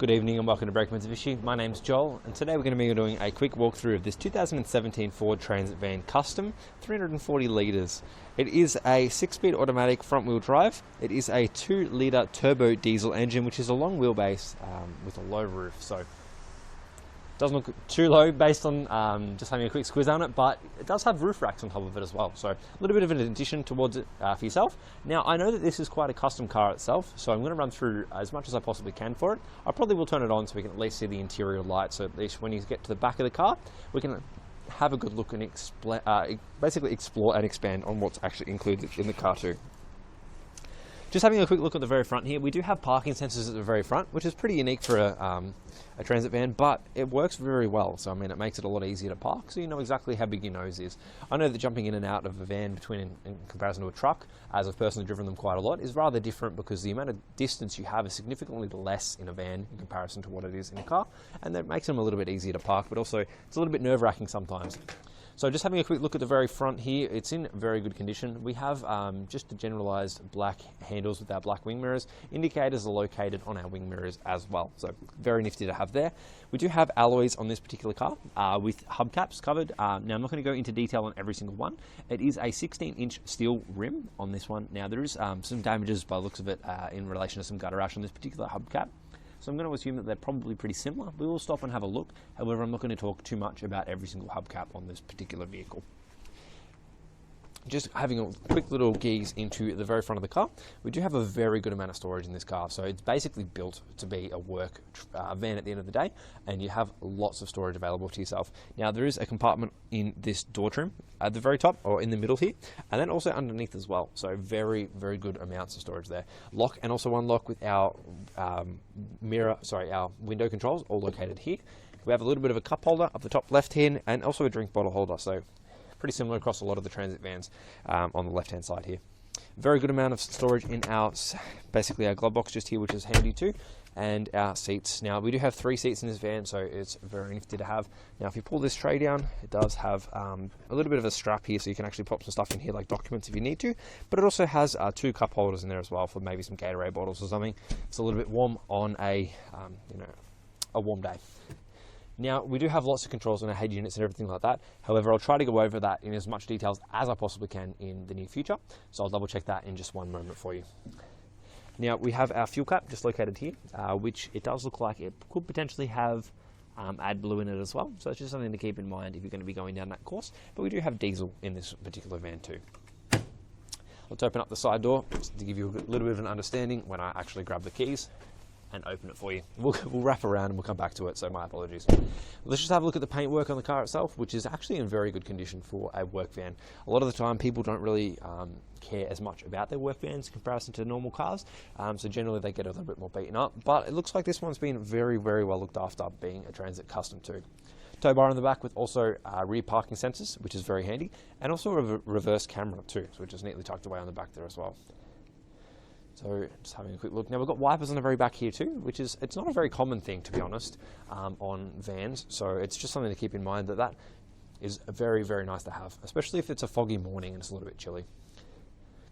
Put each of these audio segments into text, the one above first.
Good evening and welcome to Berwick Mitsubishi. My name's Joel and today we're going to be doing a quick walkthrough of this 2017 Ford Transit van Custom 340 litres. It is a 6-speed automatic front wheel drive. It is a 2-litre turbo diesel engine which is a long wheelbase with a low roof. So it doesn't look too low based on just having a quick squiz on it, but it does have roof racks on top of it as well. So a little bit of an addition towards it for yourself. Now I know that this is quite a custom car itself, so I'm going to run through as much as I possibly can for it. I probably will turn it on so we can at least see the interior light, so at least when you get to the back of the car, we can have a good look and basically explore and expand on what's actually included in the car too. Just having a quick look at the very front here, we do have parking sensors at the very front, which is pretty unique for a transit van, but it works very well. So I mean, it makes it a lot easier to park, so you know exactly how big your nose is. I know that jumping in and out of a van in comparison to a truck, as I've personally driven them quite a lot, is rather different because the amount of distance you have is significantly less in a van in comparison to what it is in a car, and that makes them a little bit easier to park, but also it's a little bit nerve-wracking sometimes. So just having a quick look at the very front here, it's in very good condition. We have just the generalized black handles with our black wing mirrors. Indicators are located on our wing mirrors as well, so very nifty to have there. We do have alloys on this particular car with hubcaps covered. Now I'm not going to go into detail on every single one. It is a 16-inch steel rim on this one. Now there is some damages by the looks of it in relation to some gutter ash on this particular hubcap. So I'm going to assume that they're probably pretty similar. We will stop and have a look. However, I'm not going to talk too much about every single hubcap on this particular vehicle. Just having a quick little gaze into the very front of the car, we do have a very good amount of storage in this car. So it's basically built to be a work van at the end of the day, and you have lots of storage available to yourself. Now there is a compartment in this door trim at the very top or in the middle here, and then also underneath as well. So very, very good amounts of storage there. Lock and also unlock with our our window controls all located here. We have a little bit of a cup holder up the top left hand and also a drink bottle holder. So pretty similar across a lot of the transit vans on the left hand side here. Very good amount of storage in basically our glove box just here, which is handy too, and our seats. Now we do have 3 seats in this van, so it's very nifty to have. Now if you pull this tray down, it does have a little bit of a strap here, so you can actually pop some stuff in here like documents if you need to, but it also has 2 cup holders in there as well for maybe some Gatorade bottles or something. It's a little bit warm on a warm day. Now, we do have lots of controls on our head units and everything like that. However, I'll try to go over that in as much details as I possibly can in the near future. So I'll double check that in just one moment for you. Now, we have our fuel cap just located here, which it does look like it could potentially have AdBlue in it as well. So it's just something to keep in mind if you're going to be going down that course. But we do have diesel in this particular van too. Let's open up the side door just to give you a little bit of an understanding when I actually grab the keys and open it for you. We'll wrap around and we'll come back to it, so my apologies. Let's just have a look at the paintwork on the car itself, which is actually in very good condition for a work van. A lot of the time people don't really care as much about their work vans in comparison to normal cars, so generally they get a little bit more beaten up, but it looks like this one's been very, very well looked after, being a Transit Custom too. Tow bar in the back with also rear parking sensors, which is very handy, and also a reverse camera too, which is neatly tucked away on the back there as well. So just having a quick look. Now we've got wipers on the very back here too, which is, it's not a very common thing to be honest on vans. So it's just something to keep in mind that is very, very nice to have, especially if it's a foggy morning and it's a little bit chilly.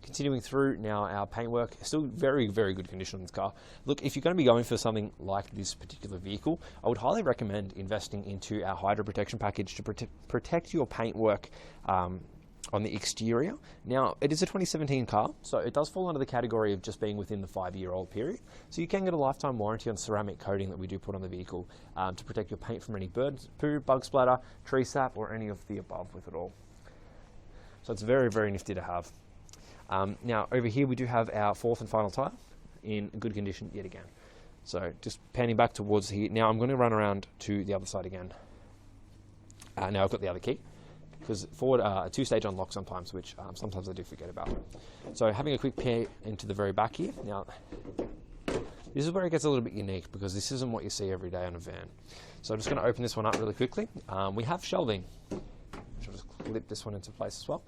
Continuing through now, our paintwork is still very, very good condition on this car. Look, if you're going to be going for something like this particular vehicle, I would highly recommend investing into our Hydro Protection package to protect your paintwork on the exterior. Now, it is a 2017 car, so it does fall under the category of just being within the 5-year-old period. So you can get a lifetime warranty on ceramic coating that we do put on the vehicle to protect your paint from any bird poo, bug splatter, tree sap, or any of the above with it all. So it's very, very nifty to have. Now, over here we do have our 4th and final tyre in good condition yet again. So just panning back towards here. Now I'm going to run around to the other side again. Now I've got the other key, because Ford a 2-stage unlock sometimes, which sometimes I do forget about. So having a quick peer into the very back here. Now, this is where it gets a little bit unique because this isn't what you see every day on a van. So I'm just going to open this one up really quickly. We have shelving, which I'll just clip this one into place as well.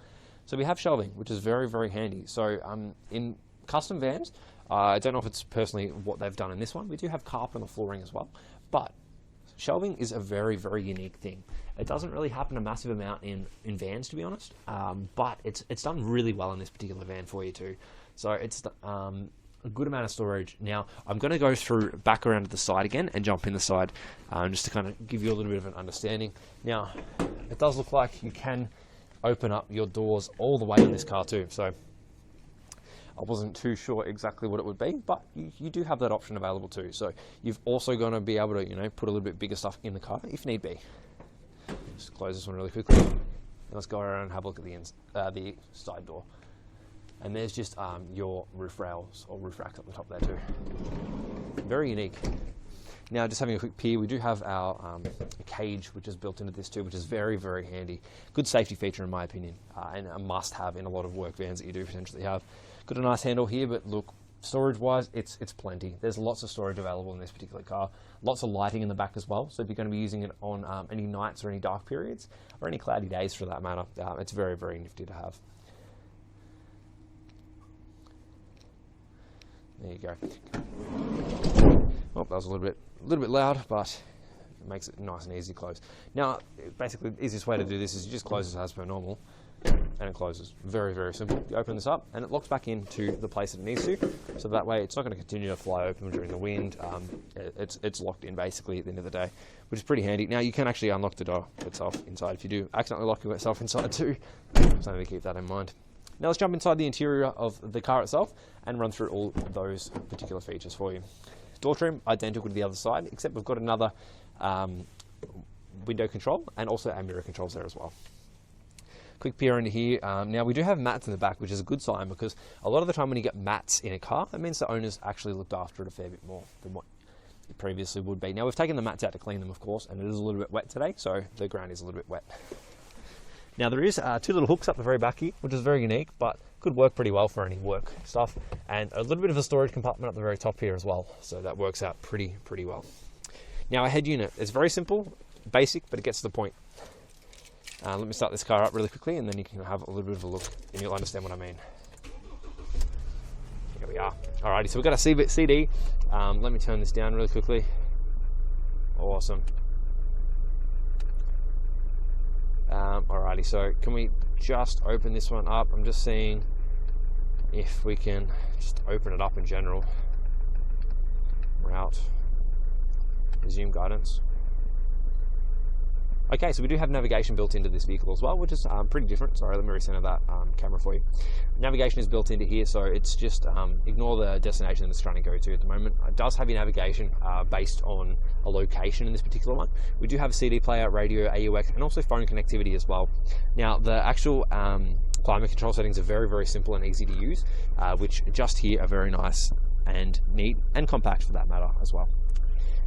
So we have shelving, which is very, very handy. So in custom vans, I don't know if it's personally what they've done in this one. We do have carpet on the flooring as well, but shelving is a very, very unique thing. It doesn't really happen a massive amount in vans, to be honest, but it's done really well in this particular van for you too. So it's a good amount of storage. Now, I'm going to go through back around to the side again and jump in the side just to kind of give you a little bit of an understanding. Now, it does look like you can open up your doors all the way in this car too. So I wasn't too sure exactly what it would be, but you do have that option available too. So you've also going to be able to, put a little bit bigger stuff in the car if need be. Just close this one really quickly. Let's go around and have a look at the side door. And there's just your roof rails or roof racks up the top there too. Very unique. Now, just having a quick peer, we do have our cage, which is built into this too, which is very, very handy. Good safety feature in my opinion, and a must-have in a lot of work vans that you do potentially have. Got a nice handle here, but look, storage-wise, it's plenty. There's lots of storage available in this particular car. Lots of lighting in the back as well, so if you're going to be using it on any nights or any dark periods, or any cloudy days for that matter, it's very, very nifty to have. There you go. Oh, that was a little bit loud, but it makes it nice and easy to close. Now, basically, the easiest way to do this is you just close this as per normal, and it closes. Very, very simple. You open this up, and it locks back into the place that it needs to, so that way it's not going to continue to fly open during the wind. It's locked in basically at the end of the day, which is pretty handy. Now, you can actually unlock the door itself inside if you do accidentally lock yourself inside too, so to keep that in mind. Now let's jump inside the interior of the car itself and run through all those particular features for you. Door trim, identical to the other side, except we've got another window control and also our mirror controls there as well. Quick peer into here. Now we do have mats in the back, which is a good sign because a lot of the time when you get mats in a car, it means the owners actually looked after it a fair bit more than what it previously would be. Now we've taken the mats out to clean them, of course, and it is a little bit wet today, so the ground is a little bit wet. Now there is two little hooks up the very back here, which is very unique, but could work pretty well for any work stuff. And a little bit of a storage compartment up the very top here as well. So that works out pretty well. Now our head unit is very simple, basic, but it gets to the point. Let me start this car up really quickly and then you can have a little bit of a look and you'll understand what I mean. Here we are. Alrighty, so we've got a CD. Let me turn this down really quickly. Awesome. Alrighty, so can we just open this one up? I'm just seeing if we can just open it up in general. Route, resume guidance. Okay, so we do have navigation built into this vehicle as well, which is pretty different. Sorry, let me recenter that camera for you. Navigation is built into here, so it's just ignore the destination that it's trying to go to at the moment. It does have your navigation based on a location in this particular one. We do have a CD player, radio, AUX, and also phone connectivity as well. Now, the actual climate control settings are very, very simple and easy to use, which just here are very nice and neat and compact for that matter as well.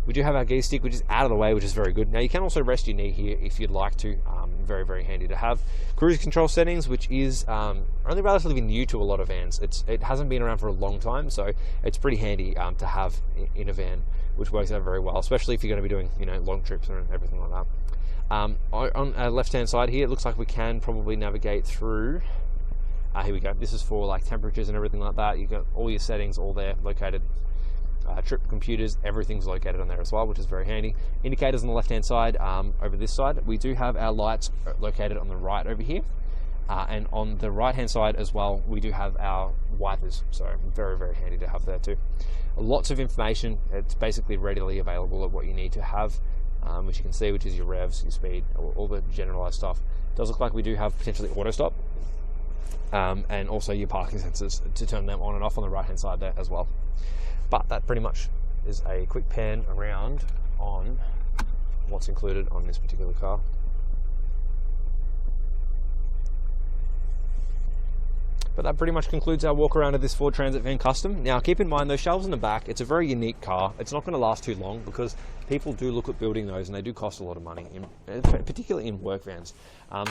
We do have our gear stick, which is out of the way, which is very good. Now you can also rest your knee here if you'd like to. Very, very handy to have. Cruise control settings, which is only relatively new to a lot of vans. It hasn't been around for a long time, so it's pretty handy to have in a van, which works out very well, especially if you're going to be doing long trips and everything like that. On our left-hand side here, it looks like we can probably navigate through. Here we go. This is for like temperatures and everything like that. You've got all your settings all there located. Trip computers, everything's located on there as well, which is very handy. Indicators on the left hand side. Over this side we do have our lights located on the right over here, and on the right hand side as well we do have our wipers, so very, very handy to have there too. Lots of information. It's basically readily available at what you need to have, which you can see, which is your revs, your speed, all the generalized stuff. It does look like we do have potentially auto stop, and also your parking sensors to turn them on and off on the right hand side there as well. But that pretty much is a quick pan around on what's included on this particular car. But that pretty much concludes our walk around of this Ford Transit Van Custom. Now keep in mind those shelves in the back, it's a very unique car. It's not going to last too long because people do look at building those and they do cost a lot of money, particularly in work vans.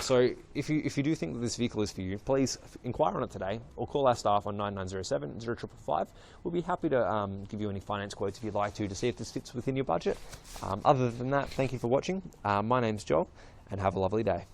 So if you do think that this vehicle is for you, please inquire on it today or call our staff on 9907 0555. We'll be happy to give you any finance quotes if you'd like to see if this fits within your budget. Other than that, thank you for watching. My name's Joel and have a lovely day.